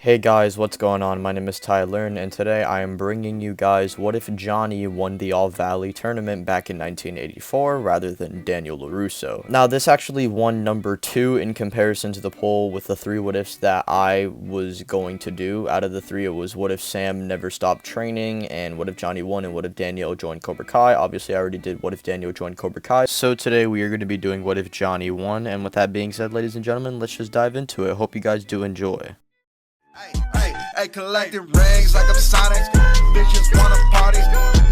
Hey guys, what's going on? My name is Tyler, and today I am bringing you guys what if Johnny won the All Valley tournament back in 1984 rather than Daniel LaRusso. Now, this actually won number 2 in comparison to the poll with the 3 what ifs that I was going to do. Out of the 3, it was what if Sam never stopped training, and what if Johnny won, and what if Daniel joined Cobra Kai. Obviously, I already did what if Daniel joined Cobra Kai. So today we are going to be doing what if Johnny won, and with that being said, ladies and gentlemen, let's just dive into it. Hope you guys do enjoy. Hey, collecting rings like I'm Sonic. Bitches wanna party.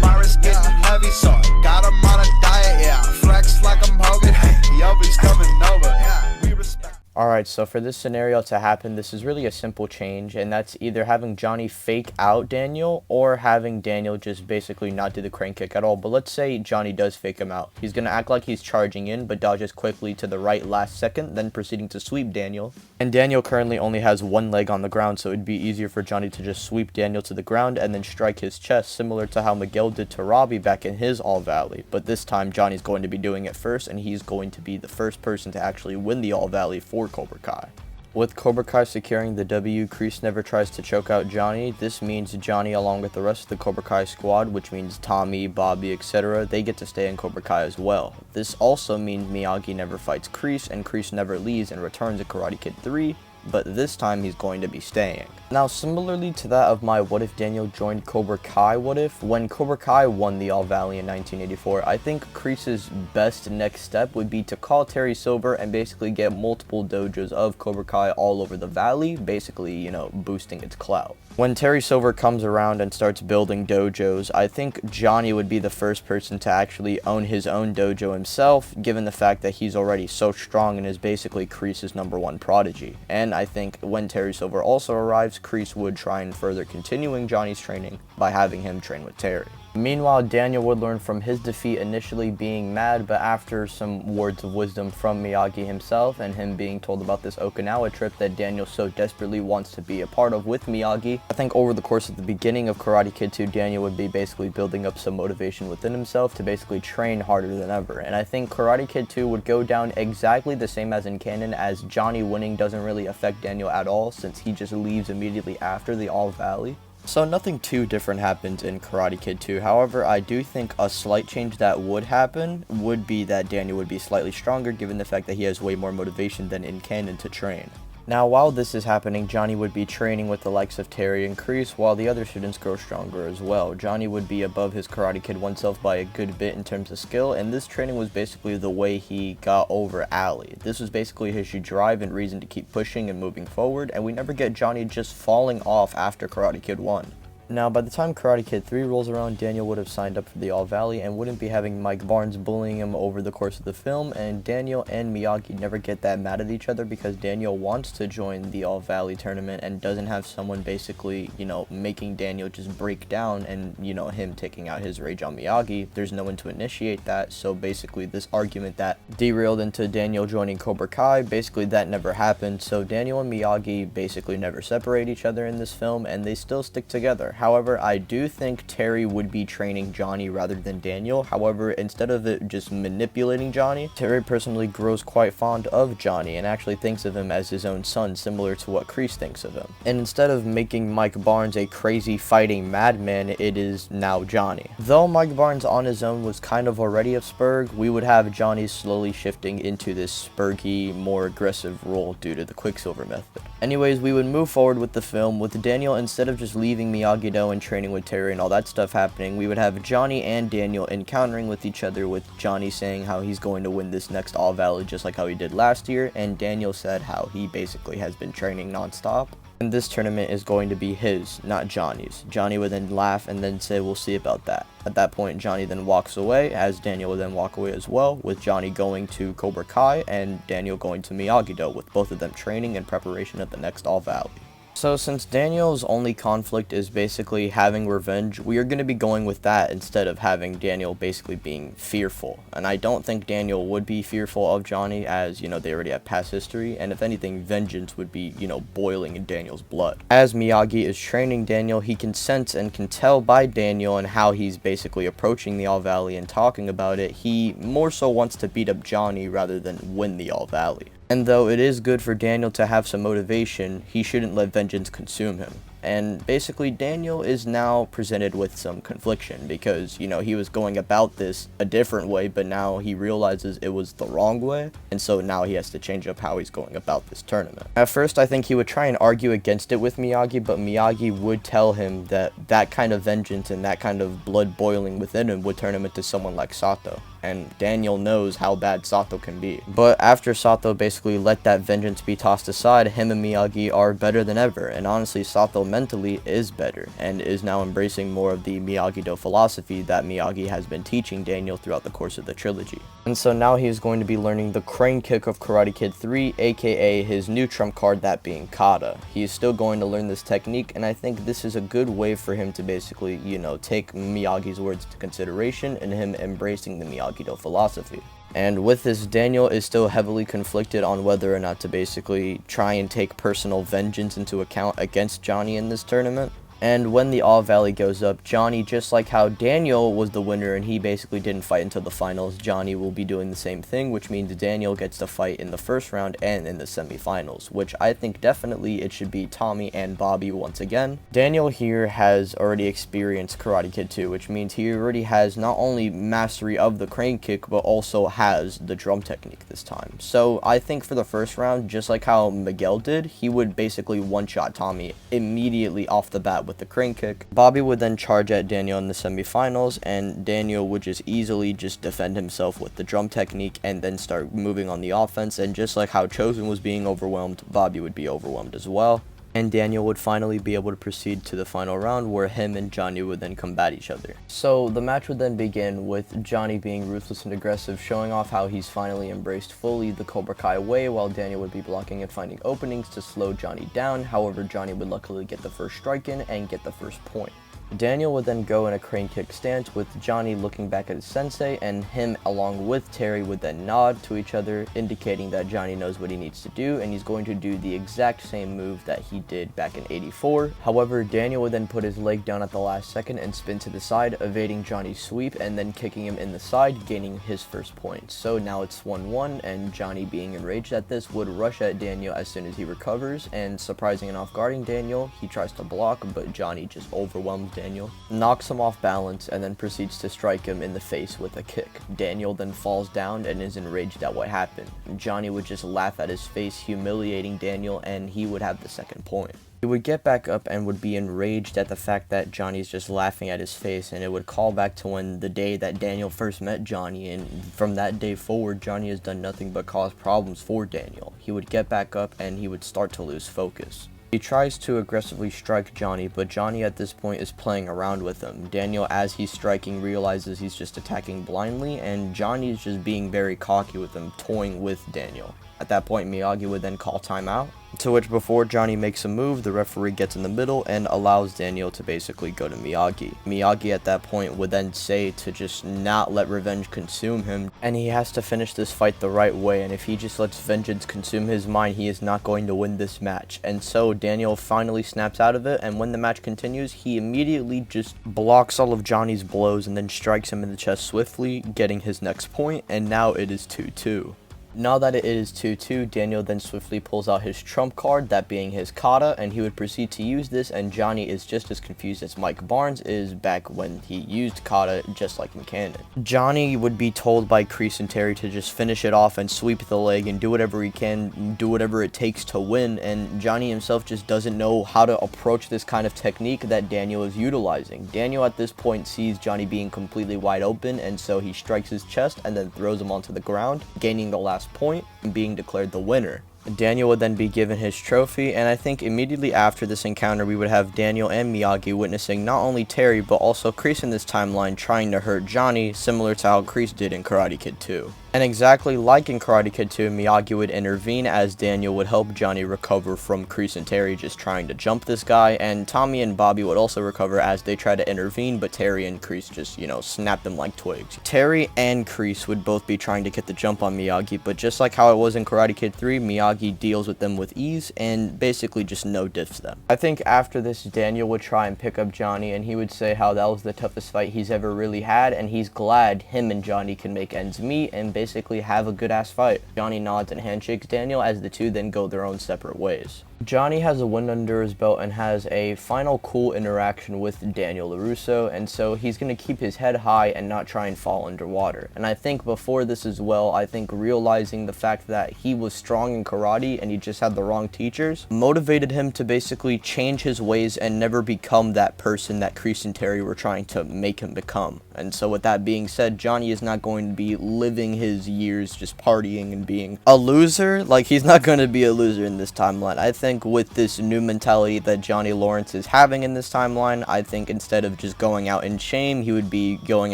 My wrist getting heavy, so I got 'em on a diet. Yeah, flex like I'm Hogan. Yo, he's coming over. Yeah, we respect. Alright, so for this scenario to happen, this is really a simple change, and that's either having Johnny fake out Daniel, or having Daniel just basically not do the crane kick at all. But let's say Johnny does fake him out. He's going to act like he's charging in, but dodges quickly to the right last second, then proceeding to sweep Daniel. And Daniel currently only has one leg on the ground, so it'd be easier for Johnny to just sweep Daniel to the ground and then strike his chest, similar to how Miguel did to Robbie back in his All Valley. But this time, Johnny's going to be doing it first, and he's going to be the first person to actually win the All Valley for Cobra Kai. With Cobra Kai securing the W, Kreese never tries to choke out Johnny. This means Johnny, along with the rest of the Cobra Kai squad, which means Tommy, Bobby, etc., they get to stay in Cobra Kai as well. This also means Miyagi never fights Kreese, and Kreese never leaves and returns in Karate Kid 3, but this time he's going to be staying. Now, similarly to that of my what if Daniel joined Cobra Kai what if, when Cobra Kai won the All Valley in 1984, I think Kreese's best next step would be to call Terry Silver and basically get multiple dojos of Cobra Kai all over the valley, basically, boosting its clout. When Terry Silver comes around and starts building dojos, I think Johnny would be the first person to actually own his own dojo himself, given the fact that he's already so strong and is basically Kreese's #1 prodigy. And I think when Terry Silver also arrives, Kreese would try and further continuing Johnny's training by having him train with Terry. Meanwhile, Daniel would learn from his defeat, initially being mad, but after some words of wisdom from Miyagi himself and him being told about this Okinawa trip that Daniel so desperately wants to be a part of with Miyagi, I think over the course of the beginning of Karate Kid 2, Daniel would be basically building up some motivation within himself to basically train harder than ever. And I think Karate Kid 2 would go down exactly the same as in canon, as Johnny winning doesn't really affect Daniel at all, since he just leaves immediately after the All Valley. So nothing too different happens in Karate Kid 2. However, I do think a slight change that would happen would be that Daniel would be slightly stronger, given the fact that he has way more motivation than in canon to train. Now, while this is happening, Johnny would be training with the likes of Terry and Kreese, while the other students grow stronger as well. Johnny would be above his Karate Kid 1 self by a good bit in terms of skill, and this training was basically the way he got over Ali. This was basically his drive and reason to keep pushing and moving forward, and we never get Johnny just falling off after Karate Kid 1. Now, by the time Karate Kid 3 rolls around, Daniel would have signed up for the All Valley and wouldn't be having Mike Barnes bullying him over the course of the film, and Daniel and Miyagi never get that mad at each other because Daniel wants to join the All Valley tournament and doesn't have someone basically, making Daniel just break down and, him taking out his rage on Miyagi. There's no one to initiate that, so basically this argument that derailed into Daniel joining Cobra Kai, basically that never happened, so Daniel and Miyagi basically never separate each other in this film, and they still stick together. However, I do think Terry would be training Johnny rather than Daniel. However, instead of it just manipulating Johnny, Terry personally grows quite fond of Johnny and actually thinks of him as his own son, similar to what Kreese thinks of him. And instead of making Mike Barnes a crazy fighting madman, it is now Johnny. Though Mike Barnes on his own was kind of already a Spurg, we would have Johnny slowly shifting into this Spurgy, more aggressive role due to the Quicksilver method. Anyways, we would move forward with the film with Daniel, instead of just leaving Miyagi and training with Terry and all that stuff happening, we would have Johnny and Daniel encountering with each other, with Johnny saying how he's going to win this next All Valley just like how he did last year, and Daniel said how he basically has been training non-stop, and this tournament is going to be his, not Johnny's. Johnny would then laugh and then say, "We'll see about that." At that point, Johnny then walks away, as Daniel would then walk away as well, with Johnny going to Cobra Kai and Daniel going to Miyagi-Do, with both of them training in preparation of the next All Valley. So since Daniel's only conflict is basically having revenge, we are going to be going with that instead of having Daniel basically being fearful. And I don't think Daniel would be fearful of Johnny, as, they already have past history, and if anything, vengeance would be, boiling in Daniel's blood. As Miyagi is training Daniel, he can sense and can tell by Daniel and how he's basically approaching the All Valley and talking about it, he more so wants to beat up Johnny rather than win the All Valley. And though it is good for Daniel to have some motivation, he shouldn't let vengeance consume him. And basically, Daniel is now presented with some confliction because, he was going about this a different way, but now he realizes it was the wrong way. And so now he has to change up how he's going about this tournament. At first, I think he would try and argue against it with Miyagi, but Miyagi would tell him that that kind of vengeance and that kind of blood boiling within him would turn him into someone like Sato. And Daniel knows how bad Sato can be. But after Sato basically let that vengeance be tossed aside, him and Miyagi are better than ever. And honestly, Sato mentally is better and is now embracing more of the Miyagi-Do philosophy that Miyagi has been teaching Daniel throughout the course of the trilogy. And so now he is going to be learning the crane kick of Karate Kid 3, aka his new trump card, that being kata. He is still going to learn this technique, and I think this is a good way for him to basically, take Miyagi's words into consideration and him embracing the Miyagi-Do philosophy. And with this, Daniel is still heavily conflicted on whether or not to basically try and take personal vengeance into account against Johnny in this tournament. And when the All Valley goes up, Johnny, just like how Daniel was the winner and he basically didn't fight until the finals, Johnny will be doing the same thing, which means Daniel gets to fight in the first round and in the semifinals, which I think definitely it should be Tommy and Bobby once again. Daniel here has already experienced Karate Kid 2, which means he already has not only mastery of the crane kick, but also has the drum technique this time. So I think for the first round, just like how Miguel did, he would basically one-shot Tommy immediately off the bat with the crane kick. Bobby would then charge at Daniel in the semifinals, and Daniel would just easily defend himself with the drum technique and then start moving on the offense. And just like how Chozen was being overwhelmed, Bobby would be overwhelmed as well. And Daniel would finally be able to proceed to the final round where him and Johnny would then combat each other. So the match would then begin with Johnny being ruthless and aggressive, showing off how he's finally embraced fully the Cobra Kai way, while Daniel would be blocking and finding openings to slow Johnny down. However, Johnny would luckily get the first strike in and get the first point. Daniel would then go in a crane kick stance with Johnny looking back at his sensei, and him along with Terry would then nod to each other, indicating that Johnny knows what he needs to do and he's going to do the exact same move that he did back in '84. However, Daniel would then put his leg down at the last second and spin to the side, evading Johnny's sweep and then kicking him in the side, gaining his first point. So now it's 1-1, and Johnny, being enraged at this, would rush at Daniel as soon as he recovers, and surprising and off-guarding Daniel, he tries to block, but Johnny just overwhelms Daniel, knocks him off balance, and then proceeds to strike him in the face with a kick. Daniel then falls down and is enraged at what happened. Johnny would just laugh at his face, humiliating Daniel, and he would have the second point. He would get back up and would be enraged at the fact that Johnny's just laughing at his face, and it would call back to when the day that Daniel first met Johnny, and from that day forward, Johnny has done nothing but cause problems for Daniel. He would get back up and he would start to lose focus. He tries to aggressively strike Johnny, but Johnny at this point is playing around with him. Daniel, as he's striking, realizes he's just attacking blindly, and Johnny is just being very cocky with him, toying with Daniel. At that point, Miyagi would then call timeout, to which before Johnny makes a move, the referee gets in the middle and allows Daniel to basically go to Miyagi. Miyagi at that point would then say to just not let revenge consume him, and he has to finish this fight the right way, and if he just lets vengeance consume his mind, he is not going to win this match. And so Daniel finally snaps out of it, and when the match continues, he immediately just blocks all of Johnny's blows and then strikes him in the chest swiftly, getting his next point, and now it is 2-2. Now that it is 2-2, Daniel then swiftly pulls out his trump card, that being his kata, and he would proceed to use this, and Johnny is just as confused as Mike Barnes is back when he used kata, just like in canon. Johnny would be told by Kreese and Terry to just finish it off and sweep the leg and do whatever he can, do whatever it takes to win, and Johnny himself just doesn't know how to approach this kind of technique that Daniel is utilizing. Daniel at this point sees Johnny being completely wide open, and so he strikes his chest and then throws him onto the ground, gaining the last point and being declared the winner. Daniel would then be given his trophy, and I think immediately after this encounter we would have Daniel and Miyagi witnessing not only Terry but also Kreese in this timeline trying to hurt Johnny, similar to how Kreese did in Karate Kid 2. And exactly like in Karate Kid 2, Miyagi would intervene as Daniel would help Johnny recover from Kreese and Terry just trying to jump this guy, and Tommy and Bobby would also recover as they try to intervene, but Terry and Kreese just, snap them like twigs. Terry and Kreese would both be trying to get the jump on Miyagi, but just like how it was in Karate Kid 3, Miyagi deals with them with ease and basically just no-diffs them. I think after this, Daniel would try and pick up Johnny, and he would say how that was the toughest fight he's ever really had, and he's glad him and Johnny can make ends meet, and basically have a good ass fight. Johnny nods and handshakes Daniel as the two then go their own separate ways. Johnny has a win under his belt and has a final cool interaction with Daniel LaRusso, and so he's going to keep his head high and not try and fall underwater. And I think before this as well, I think realizing the fact that he was strong in karate and he just had the wrong teachers motivated him to basically change his ways and never become that person that Kreese and Terry were trying to make him become. And so with that being said, Johnny is not going to be living his years just partying and being a loser. Like, he's not going to be a loser in this timeline. I think with this new mentality that Johnny Lawrence is having in this timeline, I think instead of just going out in shame, he would be going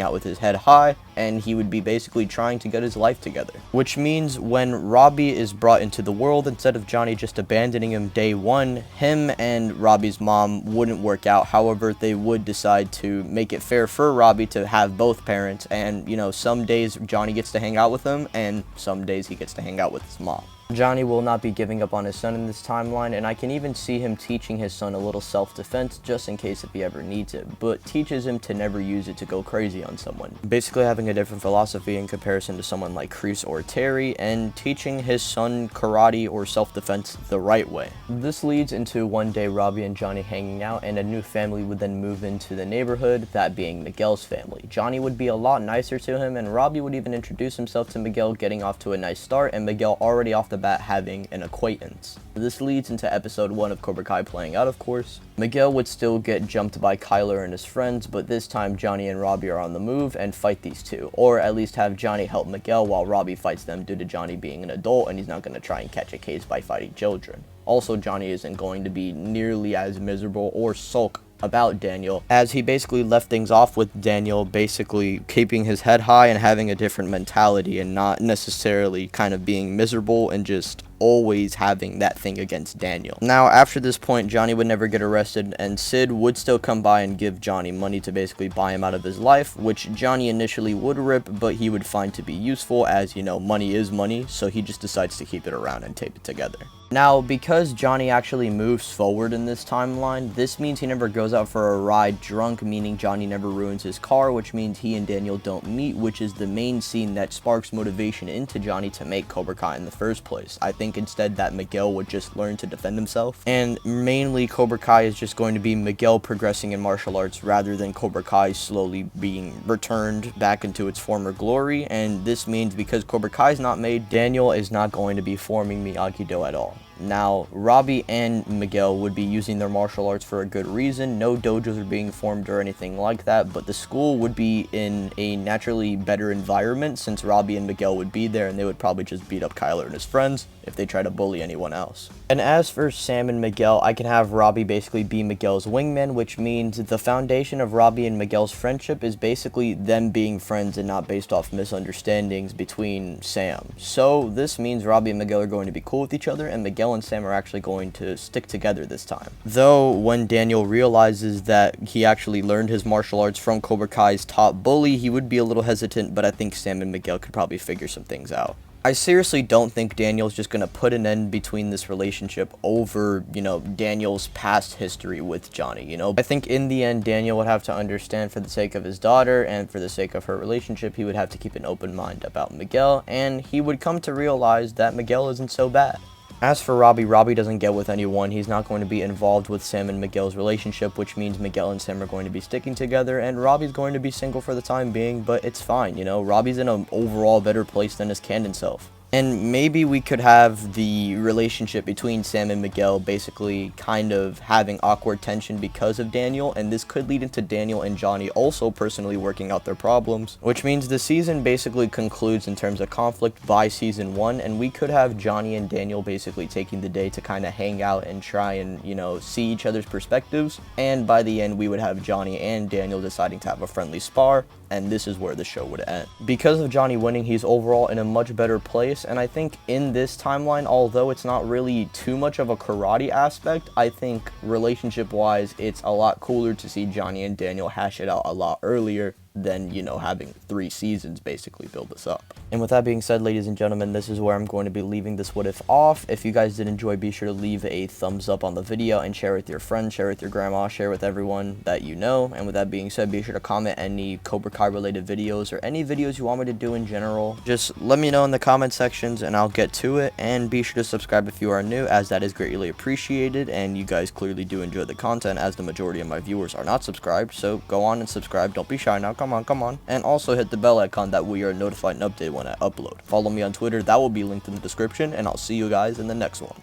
out with his head high, and he would be basically trying to get his life together. Which means when Robbie is brought into the world, instead of Johnny just abandoning him day one, him and Robbie's mom wouldn't work out. However, they would decide to make it fair for Robbie to have both parents, and, you know, some days Johnny gets to hang out with him, and some days he gets to hang out with his mom. Johnny will not be giving up on his son in this timeline, and I can even see him teaching his son a little self-defense just in case if he ever needs it, but teaches him to never use it to go crazy on someone. Basically having a different philosophy in comparison to someone like Kreese or Terry, and teaching his son karate or self-defense the right way. This leads into one day Robbie and Johnny hanging out, and a new family would then move into the neighborhood, that being Miguel's family. Johnny would be a lot nicer to him, and Robbie would even introduce himself to Miguel, getting off to a nice start, and Miguel already off the bat having an acquaintance. This leads into episode 1 of Cobra Kai playing out, of course. Miguel would still get jumped by Kyler and his friends, but this time Johnny and Robbie are on the move and fight these two, or at least have Johnny help Miguel while Robbie fights them due to Johnny being an adult and he's not going to try and catch a case by fighting children. Also, Johnny isn't going to be nearly as miserable or sulk about Daniel, as he basically left things off with Daniel basically keeping his head high and having a different mentality and not necessarily kind of being miserable and just always having that thing against Daniel. Now, after this point, Johnny would never get arrested, and Sid would still come by and give Johnny money to basically buy him out of his life, which Johnny initially would rip, but he would find to be useful, as, you know, money is money, so he just decides to keep it around and tape it together. Now, because Johnny actually moves forward in this timeline, this means he never goes out for a ride drunk, meaning Johnny never ruins his car, which means he and Daniel don't meet, which is the main scene that sparks motivation into Johnny to make Cobra Kai in the first place. I think instead that Miguel would just learn to defend himself, and mainly Cobra Kai is just going to be Miguel progressing in martial arts rather than Cobra Kai slowly being returned back into its former glory. And this means because Cobra Kai is not made, Daniel is not going to be forming Miyagi-Do at all. Now, Robbie and Miguel would be using their martial arts for a good reason. No dojos are being formed or anything like that, but the school would be in a naturally better environment since Robbie and Miguel would be there, and they would probably just beat up Kyler and his friends if they try to bully anyone else. And as for Sam and Miguel, I can have Robbie basically be Miguel's wingman, which means the foundation of Robbie and Miguel's friendship is basically them being friends and not based off misunderstandings between Sam. So this means Robbie and Miguel are going to be cool with each other, and Miguel and Sam are actually going to stick together this time. Though when Daniel realizes that he actually learned his martial arts from Cobra Kai's top bully, he would be a little hesitant, but I think Sam and Miguel could probably figure some things out. I seriously don't think Daniel's just going to put an end between this relationship over, you know, Daniel's past history with Johnny, you know. I think in the end, Daniel would have to understand for the sake of his daughter and for the sake of her relationship, he would have to keep an open mind about Miguel, and he would come to realize that Miguel isn't so bad. As for Robbie, Robbie doesn't get with anyone. He's not going to be involved with Sam and Miguel's relationship, which means Miguel and Sam are going to be sticking together, and Robbie's going to be single for the time being, but it's fine, you know. Robbie's in an overall better place than his canon self. And maybe we could have the relationship between Sam and Miguel basically kind of having awkward tension because of Daniel, and this could lead into Daniel and Johnny also personally working out their problems, which means the season basically concludes in terms of conflict by season 1, and we could have Johnny and Daniel basically taking the day to kind of hang out and try and, you know, see each other's perspectives, and by the end we would have Johnny and Daniel deciding to have a friendly spar, and this is where the show would end. Because of Johnny winning, he's overall in a much better place, and I think in this timeline, although it's not really too much of a karate aspect, I think relationship-wise, it's a lot cooler to see Johnny and Daniel hash it out a lot earlier than, you know, having 3 seasons basically build this up. And with that being said, ladies and gentlemen, this is where I'm going to be leaving this what if off. If you guys did enjoy, be sure to leave a thumbs up on the video and share with your friends, share with your grandma, share with everyone that you know. And with that being said, be sure to comment any Cobra Kai related videos or any videos you want me to do in general. Just let me know in the comment sections and I'll get to it. And be sure to subscribe if you are new, as that is greatly appreciated, and you guys clearly do enjoy the content, as the majority of my viewers are not subscribed. So go on and subscribe, don't be shy now, come on. And also hit the bell icon, that way you're notified and updated when I upload. Follow me on Twitter, that will be linked in the description, and I'll see you guys in the next one.